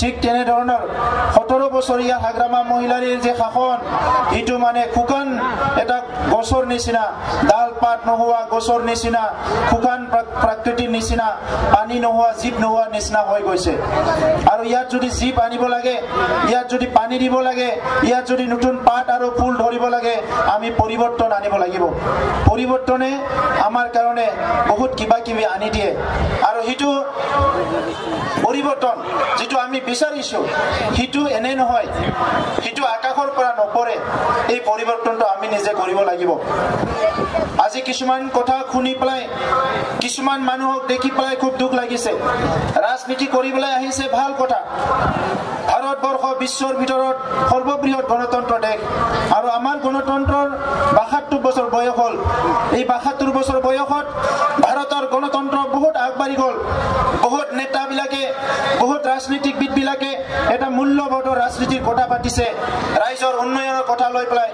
ঠিক তেনেধৰণৰ 17 বছৰীয়া হাগ্ৰামা মহিলাৰীৰ যে শাসন এইটো মানে শুকান এটা গছৰ নিচিনা, ডাল পাত নোহোৱা গছৰ নিচিনা, শুকান প্ৰাকৃতিৰ নিচিনা, পানী নোহোৱা জীৱ নোহোৱা নিচিনা হৈ গৈছে। আৰু ইয়াত যদি জীৱ আনিব লাগে, ইয়াত যদি পানী দিব লাগে, ইয়াত যদি নতুন পাত আৰু ফুল ধৰিব লাগে, আমি পৰিৱৰ্তন আনিব লাগিব। পৰিৱৰ্তনে আমাৰ কাৰণে বহুত কিবা কিবি আনি দিয়ে। আৰু সেইটো পৰিৱৰ্তন যিটো আমি বিচাৰিছো সেইটো এনে নহয়, সেইটো আকাশৰ পৰা নপৰে। এই পৰিৱৰ্তনটো আমি নিজে কৰিব লাগিব। আজি কিছুমান কথা শুনি পেলাই, কিছুমান মানুহক দেখি পেলাই খুব দুখ লাগিছে। ৰাজনীতি কৰিবলৈ আহিছে, ভাল কথা। ভাৰতবৰ্ষ বিশ্বৰ ভিতৰত সৰ্ববৃহৎ গণতন্ত্ৰ দেশ, আৰু আমাৰ গণতন্ত্ৰৰ ৭২ বছৰ বয়স হ'ল। এই ৭২ বছৰ বয়সত ভাৰতৰ গণতন্ত্ৰ বহুত আগবাঢ়ি গ'ল। বহুত নেতাবিলাকে, বহুত ৰাজনীতিবিদবিলাকে এটা মূল্যবোধৰ ৰাজনীতিৰ কথা পাতিছে, ৰাইজৰ উন্নয়নৰ কথা লৈ পেলাই,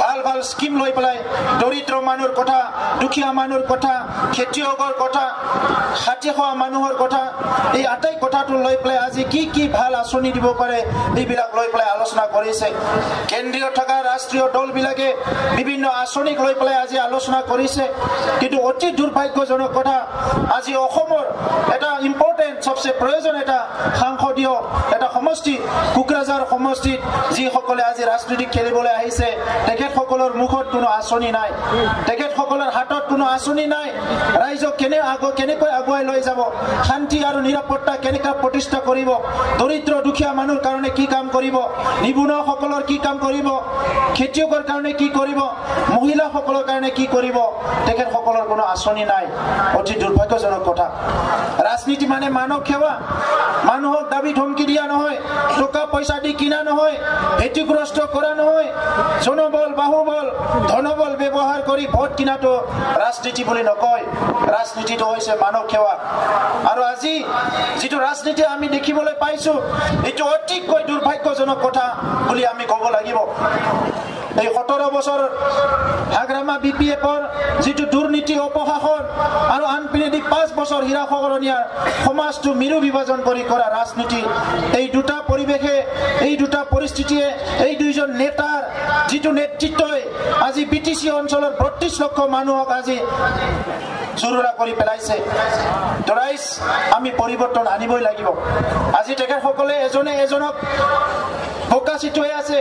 ভাল ভাল স্কিম লৈ পেলাই, দৰিদ্ৰ মানুহৰ কথা, দুখীয়া মানুহৰ কথা, খেতিয়কৰ কথা, ষাঠি খোৱা মানুহৰ কথা, এই আটাই কথাটো লৈ পেলাই আজি কি কি ভাল আঁচনি দিব পাৰে এইবিলাক লৈ পেলাই আলোচনা কৰিছে। কেন্দ্ৰীয় থকা ৰাষ্ট্ৰীয় দলবিলাকে বিভিন্ন আঁচনিক লৈ পেলাই আজি আলোচনা কৰিছে। কিন্তু অতি দুৰ্ভাগ্যজনক কথা, আজি অসমৰ এটা ইম্পৰ্টেণ্ট সবচে প্ৰয়োজন এটা সাংসদীয় এটা সমষ্টি, কোকৰাঝাৰ সমষ্টিত যিসকলে আজি ৰাজনীতি খেলিবলৈ আহিছে, তেখেতসকলৰ মুখত কোনো আঁচনি নাই, তেখেতসকলৰ হাতত কোনো আঁচনি নাই। ৰাইজক কেনেকৈ আগুৱাই লৈ যাব, শান্তি আৰু নিৰাপত্তা কেনেকৈ প্ৰতিষ্ঠা কৰিব, দৰিদ্ৰ দুখীয়া মানুহৰ কাৰণে কি কাম কৰিব, নিবনুৱাসকলৰ কি কাম কৰিব, খেতিয়কৰ কাৰণে কি কৰিব, মহিলাসকলৰ কাৰণে কি কৰিব, তেখেতসকলৰ কোনো আঁচনি নাই। অতি দুৰ্ভাগ্যজনক কথা। ৰাজনীতি মানে মানৱ সেৱা, মানুহক দাবী ধমকি দিয়া নহয়, টকা পইচা দি কিনা নহয়, ভেটিগ্ৰস্ত কৰা নহয়, জনবল বাহুবল ধনবল ব্যৱহাৰ কৰি ভোট কিনাটো ৰাজনীতি বুলি নকয়। ৰাজনীতিটো হৈছে মানৱ সেৱা। আৰু আজি যিটো ৰাজনীতি আমি দেখিবলৈ পাইছো, এইটো অতিকৈ দুৰ্ভাগ্যজনক কথা বুলি আমি ক'ব লাগিব। এই 17 বছৰ হাগ্ৰামা BPFৰ যিটো দুৰ্নীতি, অপশাসন, আৰু আনপিনে 5 বছৰ হীৰাখৰণীয়াৰ সমাজটো মিৰু বিভাজন কৰি কৰা ৰাজনীতি, এই দুটা পৰিৱেশে, এই দুটা পৰিস্থিতিয়ে, এই দুইজন নেতাৰ যিটো নেতৃত্বই আজি BTC অঞ্চলৰ ৩২ লক্ষ মানুহক আজি জুৰুলা কৰি পেলাইছে। ৰাইজ আমি পৰিৱৰ্তন আনিবই লাগিব। আজি তেখেতসকলে এজনে এজনক বোকা চিটুৱাই আছে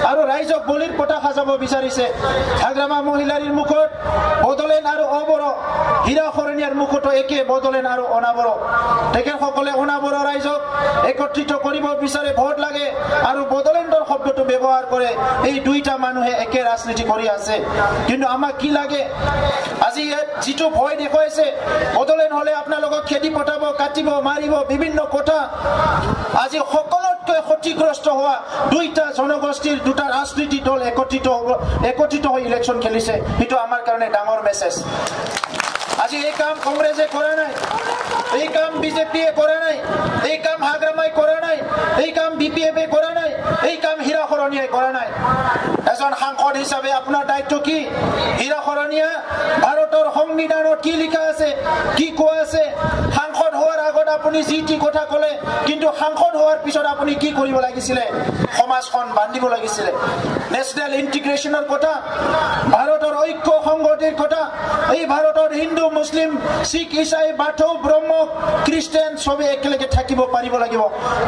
আৰু ৰাইজক বলিৰ পতা সাজাব বিচাৰিছে। হাগ্ৰামা মহিলাৰীৰ মুখত বদলেন আৰু অবৰ, হীৰাখৰণীয়াৰ মুখতো একে বদলেন আৰু অনাবৰ। তেখেতসকলে অনাবৰ ৰাইজক একত্ৰিত কৰিব বিচাৰে, ভোট লাগে, আৰু বদলেণ্ডৰ শব্দটো ব্যৱহাৰ কৰে। এই দুইটা মানুহে একে ৰাজনীতি কৰি আছে। কিন্তু আমাক কি লাগে, আজি যিটো ভয় দেখুৱাইছে, বদলেণ্ড হলে আপোনালোকক খেদি পঠাব, কাটিব, মাৰিব, বিভিন্ন কথা। আজি সকলোতকৈ ক্ষতিগ্ৰস্ত হোৱা দুইটা জনগোষ্ঠীৰ দুটা ৰাজনীতি দল একত্ৰিত হৈ ইলেকশ্যন খেলিছে। সেইটো আমাৰ কাৰণে ডাঙৰ মেছেজ। আজি এই কাম কংগ্ৰেছে কৰা নাই, এই কাম বিজেপিয়ে কৰা নাই, এই কাম হাগ্ৰামাই কৰা নাই, এই কাম BPFে কৰা নাই, এই কাম হীৰাখৰণীয়াই কৰা নাই। এজন সাংসদ হিচাপে আপোনাৰ দায়িত্ব কি? হীৰাখৰণীয়া ভাৰতৰ সংবিধানত কি লিখা আছে, কি কোৱা আছে? সাংসদ হোৱাৰ আগত আপুনি যি টি কথা ক'লে, কিন্তু সাংসদ হোৱাৰ পিছত আপুনি কি কৰিব লাগিছিলে? সমাজখন বান্ধিব লাগিছিলে। নেশ্যনেল ইণ্টিগ্ৰেশ্যনৰ কথা, ভাৰতৰ ঐক্য সংহতিৰ কথা, এই ভাৰতৰ হিন্দু, মুছলিম, শিখ, ইছাই, বাথৌ, ব্ৰহ্ম, খ্ৰীষ্টান চবে একেলগে থাকিব পাৰিব লাগিব।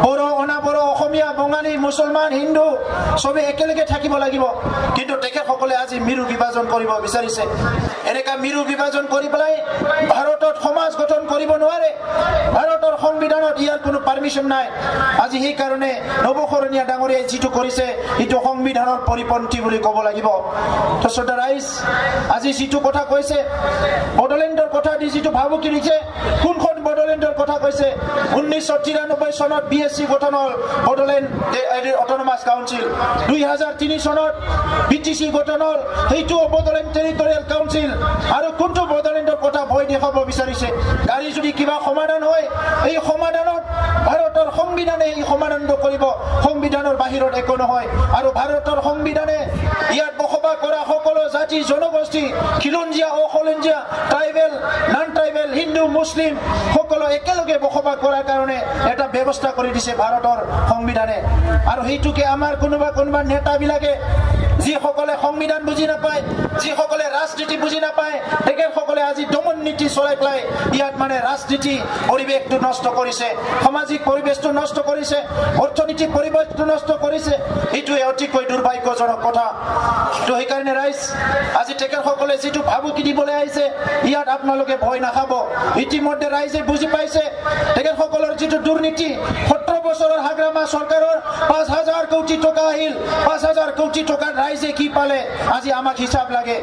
বড়ো, অনাবড়ো, অসমীয়া, বঙালী, মুছলমান, হিন্দু চবে একেলগে থাকিব লাগিব। কিন্তু তেখেতসকলে আজি মিৰু বিভাজন কৰিব বিচাৰিছে। এনেকা মিৰু বিভাজন কৰি পেলাই ভাৰতত সমাজ গঠন কৰিব নোৱাৰে। ভাৰতৰ সংবিধানত ইয়াৰ কোনো পাৰ্মিশ্যন নাই। আজি সেইকাৰণে নৱশৰণীয়া ডাঙৰীয়াই যিটো কৰিছে, এইটো সংবিধানৰ পৰিপন্থী বুলি ক'ব লাগিব। তো ৰাইজ আজি যিটো কথা কৈছে, বড়োলেণ্ডৰ কথা দি যিটো ভাবুকি দিছে, কোনখন বড়োলেণ্ডৰ কথা কৈছে? 1993 চনত BSC গঠন হ'ল, বড়োলেণ্ড অট'নমাছ কাউন্সিল। 2003 চনত BTC গঠন হ'ল, সেইটোও বড়োলেণ্ড টেৰিটৰিয়েল কাউন্সিল। আৰু কোনটো বড়োলেণ্ডৰ কথা ভয় দেখাব বিচাৰিছে? গাড়ী যদি কিবা সমাধান হয়, এই সমাধানত ভাৰতৰ সংবিধানে এই সমাধান কৰিব, সংবিধানৰ বাহিৰত একো নহয়। আৰু ভাৰতৰ সংবিধানে ইয়াত বসবাস কৰা সকলো জাতি জনগোষ্ঠী, খিলঞ্জীয়া, অখিলঞ্জীয়া, ট্ৰাইবেল, নন ট্ৰাইবেল, হিন্দু, মুছলিম সকলো একেলগে বসবাস কৰাৰ কাৰণে এটা ব্যৱস্থা কৰি দিছে ভাৰতৰ সংবিধানে আৰু সেইটোকে আমাৰ কোনোবা নেতাবিলাকে যিসকলে সংবিধান বুজি নাপায় যিসকলে ৰাজনীতি বুজি নাপায় তেখেতসকলে আজি দমন নীতি চলাই পেলাই ইয়াত মানে ৰাজনীতি পৰিৱেশটো নষ্ট কৰিছে সামাজিক পৰিৱেশটো নষ্ট কৰিছে অৰ্থনৈতিক পৰিৱেশটো নষ্ট কৰিছে এইটোৱে অতিকৈ দুৰ্ভাগ্যজনক কথা তো সেইকাৰণে ৰাইজ আজি তেখেতসকলে যিটো ভাবুকি দিবলৈ আহিছে ইয়াত আপোনালোকে ভয় নাখাব ইতিমধ্যে ৰাইজে বুজি পাইছে তেখেতসকলৰ যিটো দুৰ্নীতি 17 বছৰৰ হাগ্ৰামা চৰকাৰৰ 5,000 কোটি টকা আহিল 5,000 কোটি টকা ৰাইজে কি পালে আজি আমাক হিচাপ লাগে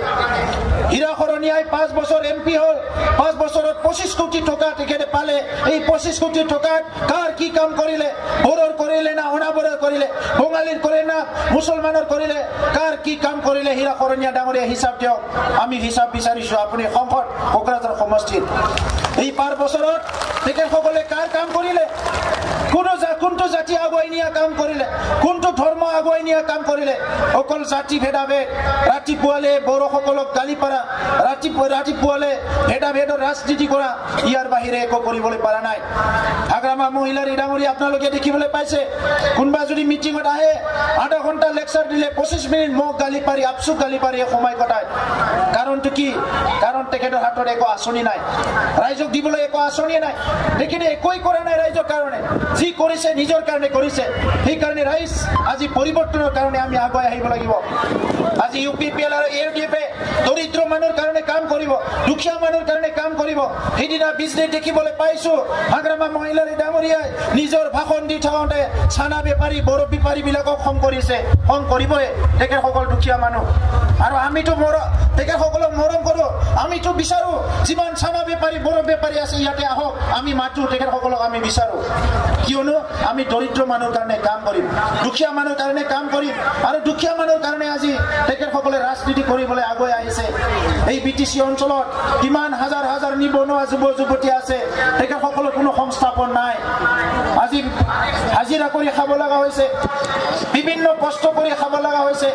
হীৰা খৰণীয়াই 5 বছৰ এমপি হল 5 বছৰত 25 কোটি টকা তেখেতে পালে এই 25 কোটি টকাত কাৰ কি কাম কৰিলে বৰৰ কৰিলে না অনাবৰৰ কৰিলে বঙালীৰ কৰিলে না মুছলমানৰ কৰিলে কাৰ কি কাম কৰিলে হীৰা খৰণীয়া ডাঙৰীয়া হিচাপ দিয়ক আমি হিচাপ বিচাৰিছো আপুনি সংসদ কোকৰাঝাৰ সমষ্টিত এই 5 বছৰত তেখেতসকলে কাৰ কাম কৰিলে কোনটো জাতি আগুৱাই নিয়া কাম কৰিলে কোনটো ধৰ্ম আগুৱাই নিয়া কাম কৰিলে অকল জাতি ভেদাভেদ ৰাতিপুৱালে বড়োসকলক গালি পাৰা ৰাতিপুৱালে ভেদাভেদৰ ৰাজনীতি কৰা ইয়াৰ বাহিৰে একো কৰিবলৈ পৰা নাই হাগ্ৰামা মহিলাৰ ডাঙৰী আপোনালোকে দেখিবলৈ পাইছে কোনোবা যদি মিটিঙত আহে আধা ঘণ্টা লেকচাৰ দিলে 25 মিনিট মোক গালি পাৰি আপচুক গালি পাৰি সময় কটায় কাৰণটো কি কাৰণ তেখেতৰ হাতত একো আঁচনি নাই ৰাইজক দিবলৈ একো আঁচনি নাই দেখিলে একোই কৰা নাই ৰাইজৰ কাৰণে যি কৰিছে নিজৰ কাৰণে কৰিছে সেইকাৰণে ৰাইজ আজি পৰিৱৰ্তনৰ কাৰণে আমি আগুৱাই আহিব লাগিব আজি ইউপিপিএল আৰু এউডিএফে দৰিদ্ৰ মানুহৰ কাৰণে কাম কৰিব দুখীয়া মানুহৰ কাৰণে কাম কৰিব সেইদিনা বিজনেছ দেখিবলৈ পাইছো হাগ্ৰামা মহিলাৰ ডাঙৰীয়াই নিজৰ ভাষণ দি থাকোঁতে চানা বেপাৰী বড়ো বেপাৰীবিলাকক খং কৰিছে খং কৰিবই তেখেতসকল দুখীয়া মানুহ আৰু আমিতো তেখেতসকলক মৰম কৰোঁ আমিতো বিচাৰো যিমান চানা বেপাৰী বড়ো বেপাৰী আছে ইয়াতে আহক আমি মাতো তেখেতসকলক আমি বিচাৰো কিয়নো আমি দৰিদ্ৰ মানুহৰ কাৰণে কাম কৰিম দুখীয়া মানুহৰ কাৰণে কাম কৰিম আৰু দুখীয়া মানুহৰ কাৰণে আজি তেখেতসকলে ৰাজনীতি কৰিবলৈ আগুৱাই আহিছে এই বিটিচি অঞ্চলত কিমান হাজাৰ নিবনুৱা যুৱতী আছে তেখেতসকলৰ কোনো সংস্থাপন নাই আজি হাজিৰা কৰি খাব লগা হৈছে বিভিন্ন কষ্ট কৰি খাব লগা হৈছে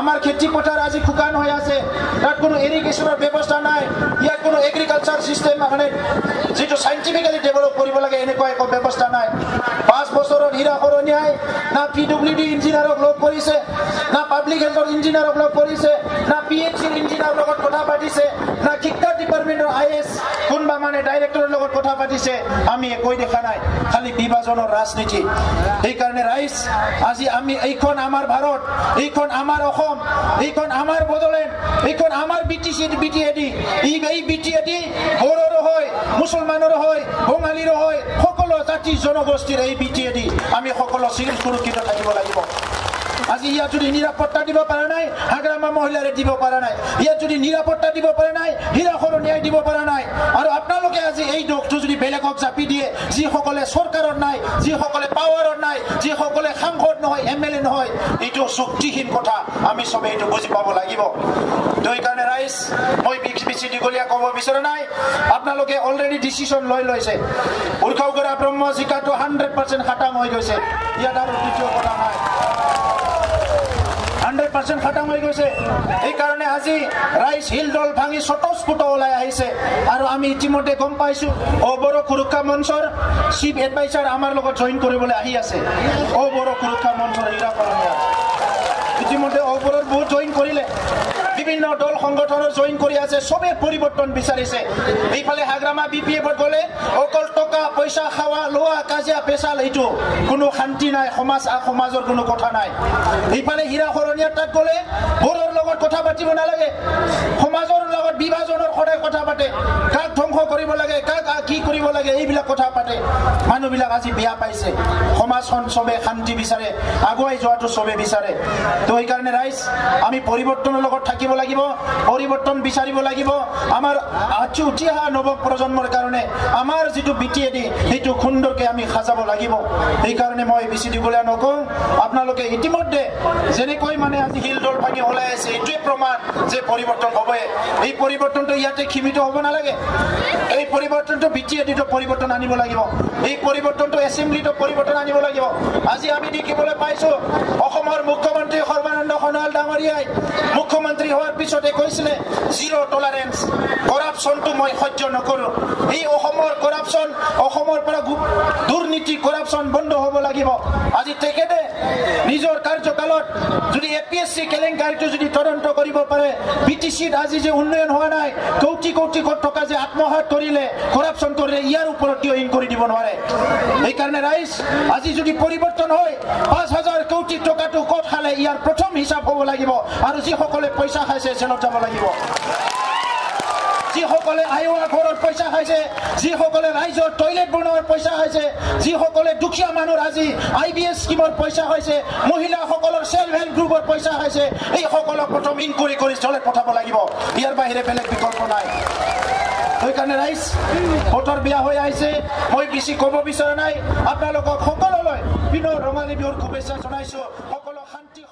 আমাৰ খেতি পথাৰ আজি শুকান হৈ আছে তাত কোনো ইৰিগেশ্যনৰ ব্যৱস্থা নাই ইয়াত কোনো এগ্ৰিকালচাৰ চিষ্টেম মানে যিটো সাইণ্টিফিকেলি ডেভেলপ কৰিব লাগে এনেকুৱা একো ব্যৱস্থা নাই 5 বছৰত হীৰা খৰণীয়াই না পিডব্লিউডি ইঞ্জিনিয়াৰক লগ কৰিছে না পাব্লিক হেল্থৰ ইঞ্জিনিয়াৰক লগ কৰিছে না পিএইচচিৰ ইঞ্জিনিয়াৰৰ লগত কথা পাতিছে না শিক্ষা ডিপাৰ্টমেণ্টৰ আইএছ কোনোবা মানে ডাইৰেক্টৰৰ লগত কথা পাতিছে আমি একোই দেখা নাই খালি বিভাজনৰ ৰাজনীতি সেইকাৰণে ৰাইজ আজি আমি এইখন আমাৰ ভাৰত এইখন আমাৰ অসম এইখন আমাৰ বড়োলেণ্ড এইখন আমাৰ বিটিএডি এই বিটিএডি বড়োৰো হয় মুছলমানৰো হয় বঙালীৰো হয় সকলো জাতি জনগোষ্ঠীৰ এই বিটিএডি আমি সকলো সুৰক্ষিত থাকিব লাগিব আজি ইয়াত যদি নিৰাপত্তা দিব পৰা নাই হাগ্ৰামা মহিলাৰে দিব পৰা নাই ইয়াত যদি নিৰাপত্তা দিব পৰা নাই হীৰা খৰণীয়াই দিব পৰা নাই আৰু আপোনালোকে আজি এই দোষটো যদি বেলেগক জাপি দিয়ে যিসকলে চৰকাৰত নাই যিসকলে পাৱাৰত নাই যিসকলে সাংসদ নহয় এমএলএ নহয় এইটো শক্তিহীন কথা আমি সবে এইটো বুজি পাব লাগিব তো এইকাৰণে ৰাইজ মই বেছি দীঘলীয়া ক'ব বিচৰা নাই আপোনালোকে অলৰেডি ডিচিশ্যন লৈ লৈছে উৰ্খাওগৰা ব্ৰহ্ম জিকাটো 100% খাটাম হৈ গৈছে ইয়াত আৰু দ্বিতীয় কথা নাই 100% খতম হৈ গৈছে এই কাৰণে আজি ৰাইজ হিল দল ভাঙি স্বতঃস্ফূৰ্ত ওলাই আহিছে আৰু আমি ইতিমধ্যে গম পাইছো বড়ো সুৰক্ষা মঞ্চৰ চিফ এডভাইচাৰ আমাৰ লগত জইন কৰিবলৈ আহি আছে বড়ো সুৰক্ষা মঞ্চৰ হীৰা খৰণীয়া ইতিমধ্যে বড়োৰ বহুত জইন কৰিলে বিভিন্ন দল সংগঠনৰ জইন কৰি আছে সবে পৰিৱৰ্তন বিচাৰিছে এইফালে হাগ্ৰামা বিপিএফত গ'লে অকল টকা পইচা খাওয়া লোৱা কাজিয়া পেছাল এইটো কোনো শান্তি নাই সমাজৰ কোনো কথা নাই এইফালে হীৰা খৰণীয়াৰ তাত গ'লে বড়োৰ লগত কথা পাতিব নালাগে সমাজৰ লগত বিভাজনৰ সদায় কথা পাতে কাক ধ্বংস কৰিব লাগে কাক কি কৰিব লাগে এইবিলাক কথা পাতে মানুহবিলাক আজি বিয়া পাইছে সমাজখন সবে শান্তি বিচাৰে আগুৱাই যোৱাটো সবে বিচাৰে তো এইকাৰণে ৰাইজ আমি পৰিৱৰ্তনৰ লগত থাকিব লাগিব পৰিৱৰ্তন বিচাৰিব লাগিব আমাৰ উঠি অহা নৱ প্ৰজন্মৰ কাৰণে আমাৰ যিটো বিটিএডি সেইটো সুন্দৰকে আমি সাজাব লাগিব সেইকাৰণে মই বেছি দীঘলীয়া নকওঁ আপোনালোকে ইতিমধ্যে যেনেকৈ মানে আজি হিল দল ভাঙি ওলাই আছে এইটোৱে প্ৰমাণ যে পৰিৱৰ্তন হ'ব এই পৰিৱৰ্তনটো ইয়াতে সীমিত হ'ব নালাগে এই পৰিৱৰ্তনটো বিটিএডিটো পৰিৱৰ্তন আনিব লাগিব এই পৰিৱৰ্তনটো এছেম্বলিটো পৰিৱৰ্তন আনিব লাগিব আজি আমি দেখিবলৈ পাইছো অসমৰ মুখ্যমন্ত্ৰী সৰ্বানন্দ সোণোৱাল ডাঙৰীয়াই মুখ্যমন্ত্ৰী হোৱাৰ পিছতে কৈছিলে জিৰ' টলাৰেন্স কৰাপশ্যনটো মই সহ্য নকৰোঁ এই অসমৰ কৰাপশ্যন অসমৰ পৰা দুৰ্নীতি কৰাপশ্যন বন্ধ হ'ব লাগিব আজি তেখেতে নিজৰ কাৰ্যকালত যদি APSC কেলেংকাৰীটো যদি তদন্ত কৰিব পাৰে BTCত আজি যে উন্নয়ন হোৱা নাই কোটি কোটি টকা যে আত্মসাৎ কৰিলে কৰাপশ্যন কৰিলে ইয়াৰ ওপৰত ইন কৰি দিব নোৱাৰে এইকাৰণে ৰাইজ আজি যদি পৰিৱৰ্তন হয় 5,000 কোটি টকাটো ক'ত খালে ইয়াৰ প্ৰথম হিচাপ হ'ব লাগিব আৰু যিসকলে পইচা খাইছে জেলত যাব লাগিব যিসকলে আয়োৱা ঘৰৰ পইচা খাইছে যিসকলে ৰাইজৰ টয়লেট বনোৱাৰ পইচা খাইছে যিসকলে দুখীয়া মানুহৰ আজি IBS স্কিমৰ পইচা খাইছে মহিলাসকলৰ সেল্ফ হেল্প গ্ৰুপৰ পইচা খাইছে এইসকলক প্ৰথম ইনকুৱাৰী কৰি জেলত পঠাব লাগিব ইয়াৰ বাহিৰে বেলেগ বিকল্প নাই সেইকাৰণে ৰাইজ ভোটৰ বিয়া হৈ আহিছে মই বেছি ক'ব বিচৰা নাই আপোনালোকক সকলোলৈ বিনৰ ৰঙালী বিহুৰ শুভেচ্ছা জনাইছোঁ সকলো শান্তি